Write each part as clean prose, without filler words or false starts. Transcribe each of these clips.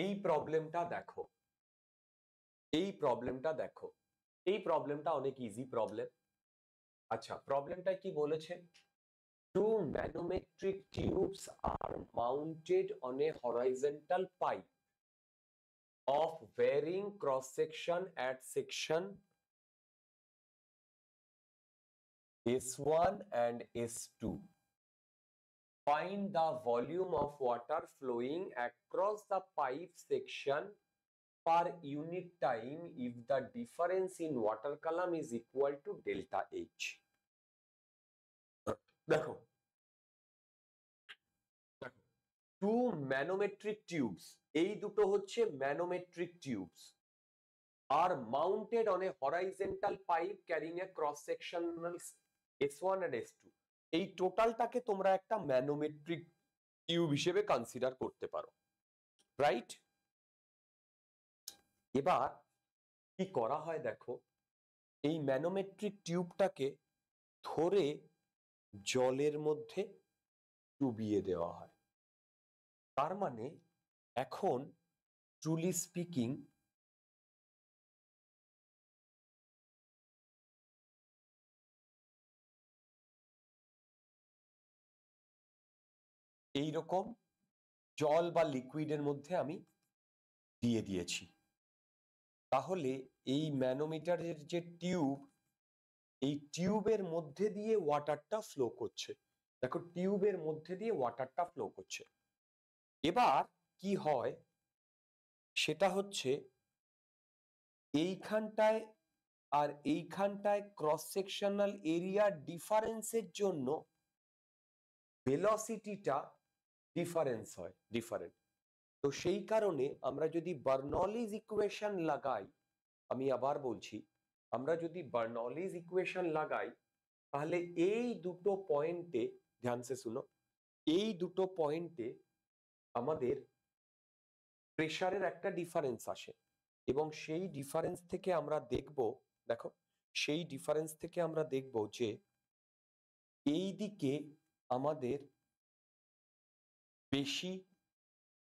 এই প্রবলেমটা দেখো, এই প্রবলেমটা অনেক ইজি প্রবলেম। আচ্ছা, প্রবলেমটা কি বলেছে? Two manometric tubes are mounted on a horizontal pipe of varying cross section at section S1 and S2. Find the volume of water flowing across the pipe section per unit time if the difference in water column is equal to delta H. দেখো, two manometric tubes, এই দুটো হচ্ছে manometric tubes, আর mounted on a horizontal pipe carrying a cross sectional S1 and S2। এই টোটালটাকে তোমরা একটা ম্যানোমেট্রিক tube হিসেবে consider করতে পারো, রাইট? এবার কি করা হয় দেখো, এই ম্যানোমেট্রিক টিউবটাকে ধরে জলের মধ্যে ডুবিয়ে দেওয়া হয়। তার মানে এখন ট্রুলি স্পিকিং এইরকম জল বা লিকুইডের মধ্যে আমি দিয়ে দিয়েছি। তাহলে এই ম্যানোমিটারের যে টিউব, এই টিউবের মধ্যে দিয়ে ওয়াটারটা ফ্লো করছে। দেখো, টিউবের মধ্যে দিয়ে ওয়াটারটা ফ্লো করছে। এবার কি হয় সেটা হচ্ছে, এইখানটায় আর এইখানটায় ক্রস সেকশনাল এরিয়া ডিফারেন্সের জন্য ভেলোসিটিটা ডিফারেন্স হয়, ডিফারেন্ট। তো সেই কারণে আমরা যদি বার্নৌলিজ ইকুয়েশন লাগাই, আমি আবার বলছি, আমরা যদি বার্নৌলিজ ইকুয়েশন লাগাই, তাহলে এই দুটো পয়েন্টে, ধ্যান সে শুনো, এই দুটো পয়েন্টে আমাদের প্রেসারের একটা ডিফারেন্স আসে, এবং সেই ডিফারেন্স থেকে আমরা দেখব, দেখো, সেই ডিফারেন্স থেকে আমরা দেখব যে এই দিকে আমাদের বেশি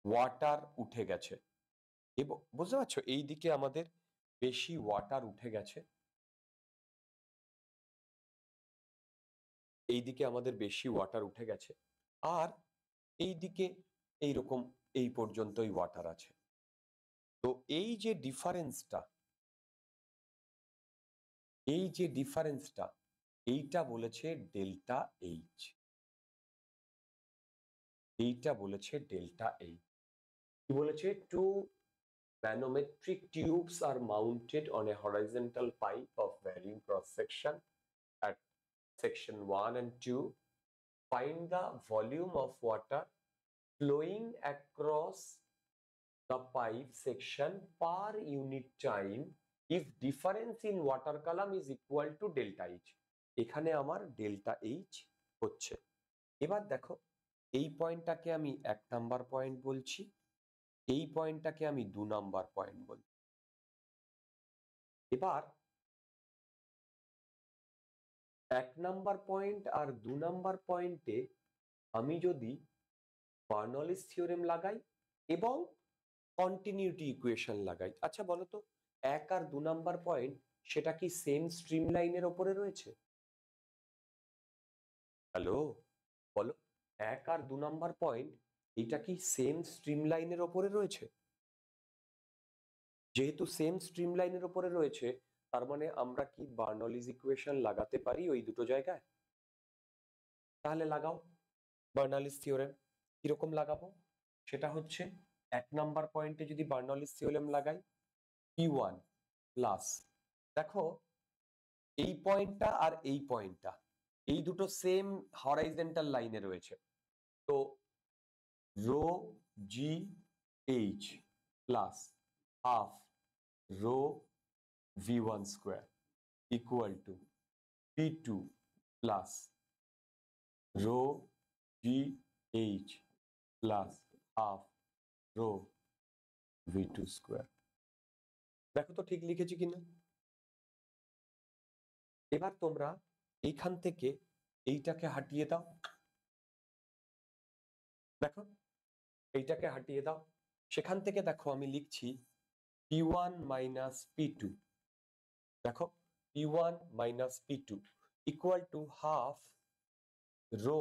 ওয়াটার উঠে গেছে, এবং বুঝতে পারছো, এই দিকে আমাদের বেশি ওয়াটার উঠে গেছে, এই দিকে আমাদের বেশি ওয়াটার উঠে গেছে, আর এই দিকে এইরকম এই পর্যন্তই ওয়াটার আছে। তো এই যে ডিফারেন্সটা, এইটা বলেছে ডেল্টা এইচ, এইটা বলেছে ডেল্টা এইচ। কি বলেছে? Two manometric tubes are mounted on a horizontal pipe of varying cross section at section 1 and 2. Find the volume of water flowing across the pipe section per unit time if difference in water column is equal to delta H. এখানে আমার delta H হচ্ছে। এবার দেখো, এই পয়েন্টটাকে আমি 1 number point বলছি, এই পয়েন্টটাকে আমি 2 নাম্বার পয়েন্ট বলছি। এবার 1 নাম্বার পয়েন্ট আর 2 নাম্বার পয়েন্টে আমি যদি বার্নৌলিস থিওরেম লাগাই এবং কন্টিনিউটি ইকুয়েশন লাগাই, আচ্ছা বলো তো, 1 আর 2 নাম্বার পয়েন্ট সেটা কি সেম স্ট্রিম লাইনের ওপরে রয়েছে? হ্যালো, বলো, 1 আর 2 নাম্বার পয়েন্ট এটা কি সেম স্ট্রিম লাইনের ওপরে রয়েছে? যেহেতু সেম স্ট্রিম লাইনের ওপরে রয়েছে, তার মানে আমরা কি বার্নৌলিস ইকুয়েশন লাগাতে পারি ওই দুটো জায়গায়? তাহলে লাগাও বার্নৌলিস থিওরেম। কিরকম লাগাবো? সেটা হচ্ছে, 1 নাম্বার পয়েন্টে যদি বার্নৌলিস থিওরেম লাগাই, P1 প্লাস, দেখো এই পয়েন্টটা আর এই পয়েন্টটা, এই দুটো সেম হরাইজন্টাল লাইনে রয়েছে, তো rho g h plus half rho V1 square equal to P2 plus rho g h plus half rho V2 square. দেখো তো ঠিক লিখেছি কিনা। এবার তোমরা এইখান থেকে এইটাকে হাটিয়ে দাও, দেখো এইটাকে হাটিয়ে দাও, সেখান থেকে দেখো আমি লিখছি P1 মাইনাস P2, দেখো P1 minus P2 equal to half rho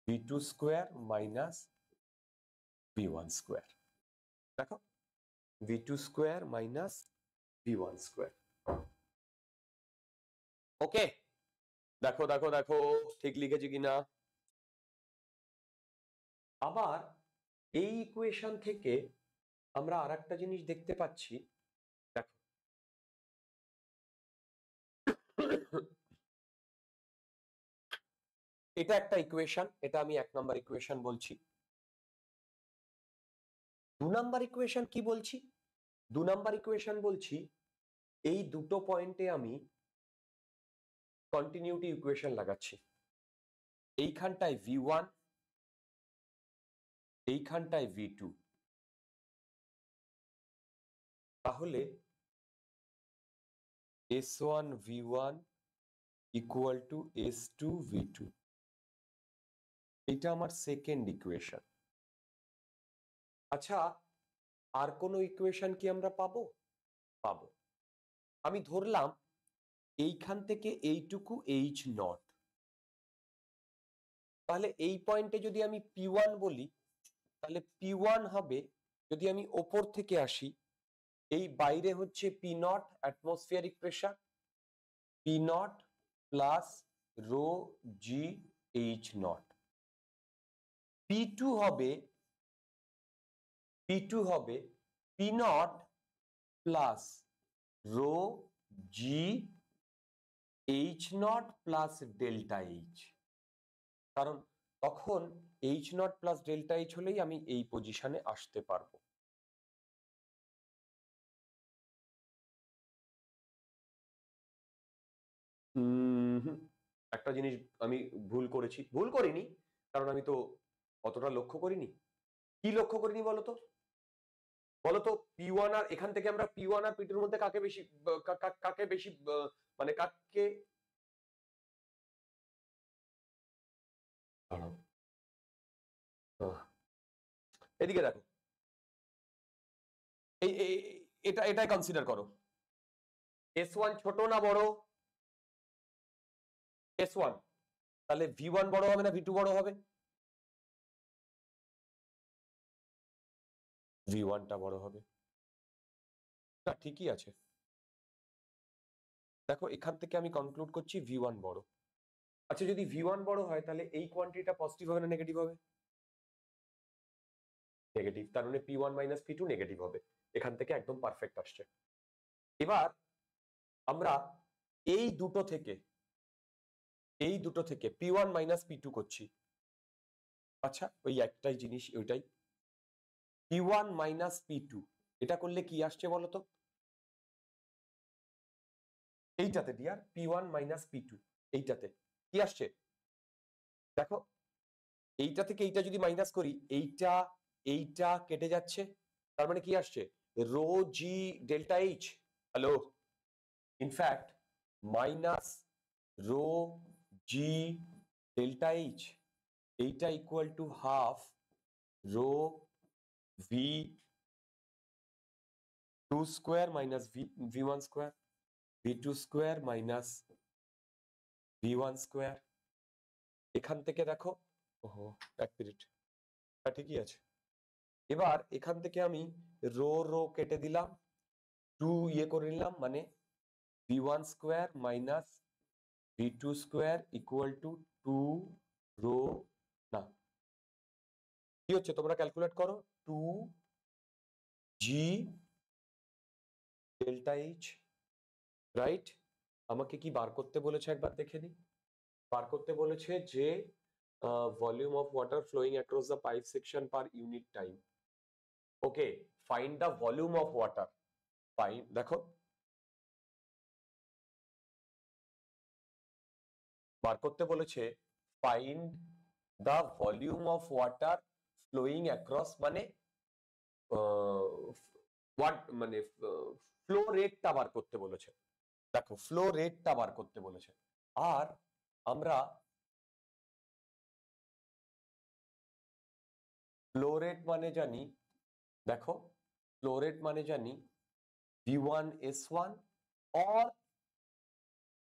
V2 square minus V1 square, দেখো V2 square minus V1 square. ওকে, দেখো দেখো দেখো ঠিক লিখেছি কিনা। আবার এই ইকুয়েশন থেকে আমরা আরেকটা জিনিস দেখতে পাচ্ছি, দেখো এটা একটা ইকুয়েশন, এটা আমি 1 নাম্বার ইকুয়েশন বলছি। 2 নাম্বার ইকুয়েশন কি বলছি? 2 নাম্বার ইকুয়েশন বলছি এই দুটো পয়েন্টে আমি কন্টিনিউটি ইকুয়েশন লাগাচ্ছি। এইখানটায় V1, এইখানটায় V2, তাহলে S1 V1 equal to S2 V2, এটা আমার সেকেন্ড ইকুয়েশন। আচ্ছা, আর কোনো ইকুয়েশন কি আমরা পাবো? পাবো। আমি ধরলাম এইখান থেকে এইটুকু H নট, তাহলে এই পয়েন্টে যদি আমি P1 বলি, তাহলে P1 হবে, যদি আমি ওপর থেকে আসি, এই বাইরে হচ্ছে P not atmospheric pressure, P not plus rho g H not. P2 হবে P not plus rho g H not plus delta H, কারণ তখন H not plus delta H হলেই আমি এই পজিশনে আসতে পারবো। একটা জিনিস আমি ভুল করেছি, ভুল করিনি, কারণ আমি তো অতটা লক্ষ্য করিনি। কি লক্ষ্য করিনি বলতো? বলতো P1 আর এখান থেকে আমরা P1 আর P2 এর মধ্যে কাকে বেশি কাকে বেশি মানে কাকে, এদিকে দেখো, এই এটাই কনসিডার করো। S1 ছোট না বড়? S1, তাহলে V1 বড় হবে না V2 বড় হবে? V1 টা বড় হবে। না, ঠিকই আছে। দেখো এখান থেকে আমি কনক্লুড করছি V1 বড়। আচ্ছা, যদি V1 বড় হয় তাহলে এই কোয়ান্টিটিটা পজিটিভ হবে না নেগেটিভ হবে? নেগেটিভ, তার মানে P1 মাইনাস P2 নেগেটিভ হবে। এখান থেকে একদম পারফেক্ট আসছে। এবার আমরা এই দুটো থেকে P1 মাইনাস P2 করছি। আচ্ছা, ওই একটাই জিনিস, ওইটাই P1 মাইনাস P2, এটা করলে কি আসছে বলতো? এইটাতে ডিয়ার P1 মাইনাস P2, এইটাতে কি আসছে দেখো, এইটা থেকে এইটা যদি মাইনাস করি, এইটা কেটে যাচ্ছে, তার মানে কি আসছে? Rho g delta H, hello, in fact minus rho g delta H, এইটা equal to half rho V2 square minus V1 square, V2 square minus V1 square. এখান থেকে দেখো, ওহো এক মিনিট, ঠিকই আছে। এবার এখান থেকে আমি রো কেটে দিলাম, 2 ইয়ে করে নিলাম, মানে V1 square minus V2 square equal to 2 rho, না কি হচ্ছে তোমরা ক্যালকুলেট করো, 2 জি ডেল্টা H, রাইট? আমাকে কি বার করতে বলেছে একবার দেখে নিই। বার করতে বলেছে যে volume of water flowing across the pipe section per unit time. Okay, find the volume of water. দেখো বার করতে বলেছে find the volume of water flowing across, মানে মানে ফ্লো রেটটা বার করতে বলেছে। দেখো ফ্লো রেটটা বার করতে বলেছে, আর আমরা ফ্লো রেট মানে জানি, দেখো ফ্লো রেট মানে জানি V1S1 or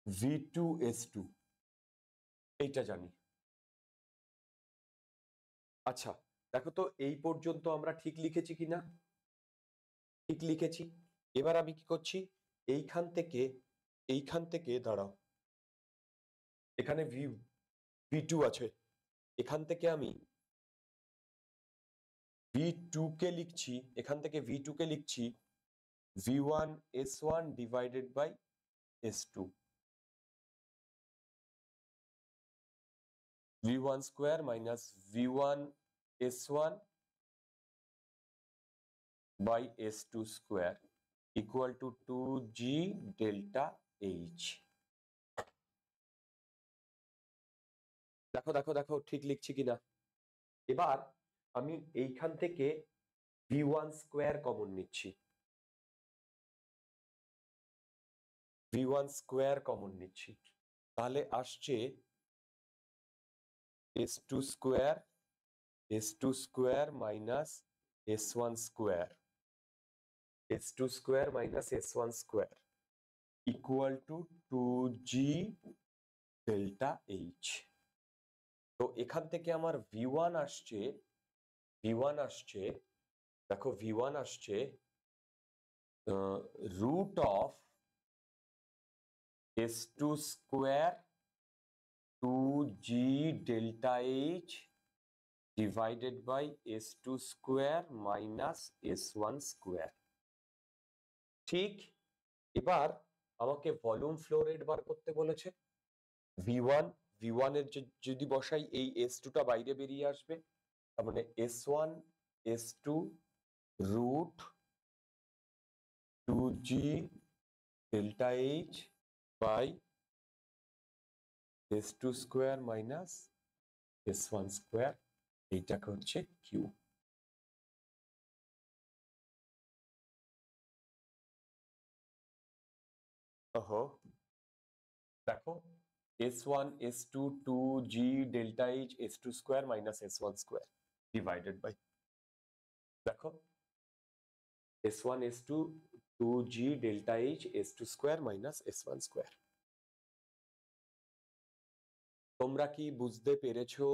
V2S2, এইটা জানি। আচ্ছা দেখো তো এই পর্যন্ত আমরা ঠিক লিখেছি কিনা? ঠিক লিখেছি। এবার আমি কি করছি, এইখান থেকে দাঁড়াও, এখানে V2 আছে, এখান থেকে আমি V2 কে লিখছি, এখান থেকে V2 কে লিখছি V1S1 divided by S2, V1 square minus V1S1 by S2 square equal to 2G delta H। দেখো দেখো দেখো ঠিক লিখছি কিনা। এবার আমি এইখান থেকে V1 স্কোয়ার কমন নিচ্ছি, V1 স্কোয়ার কমন নিচ্ছি, তাহলে আসছে S2 square, S2 square minus S1 square, S2 square minus S1 square equal to 2G delta H। তো এখান থেকে আমার V1 আসছে, দেখো V1 আসছে root of S2 square 2G delta H divided by S2 square minus S1 square. ঠিক, এবার আমাকে ভলিউম ফ্লো রেট বার করতে বলেছে। V1 এর যদি বসাই এই S2 টা বাইরে বেরিয়ে আসবে, তার মানে S1 S2 root 2G delta H by S2 square minus S1 square, এইটাকে হচ্ছে কিউ। ওহো দেখো S1 S2 2G delta H S2 square minus S1 square divided by, দেখো S1 S2 2G delta H S2 square minus S1 square. তোমরা কি বুঝতে পেরেছো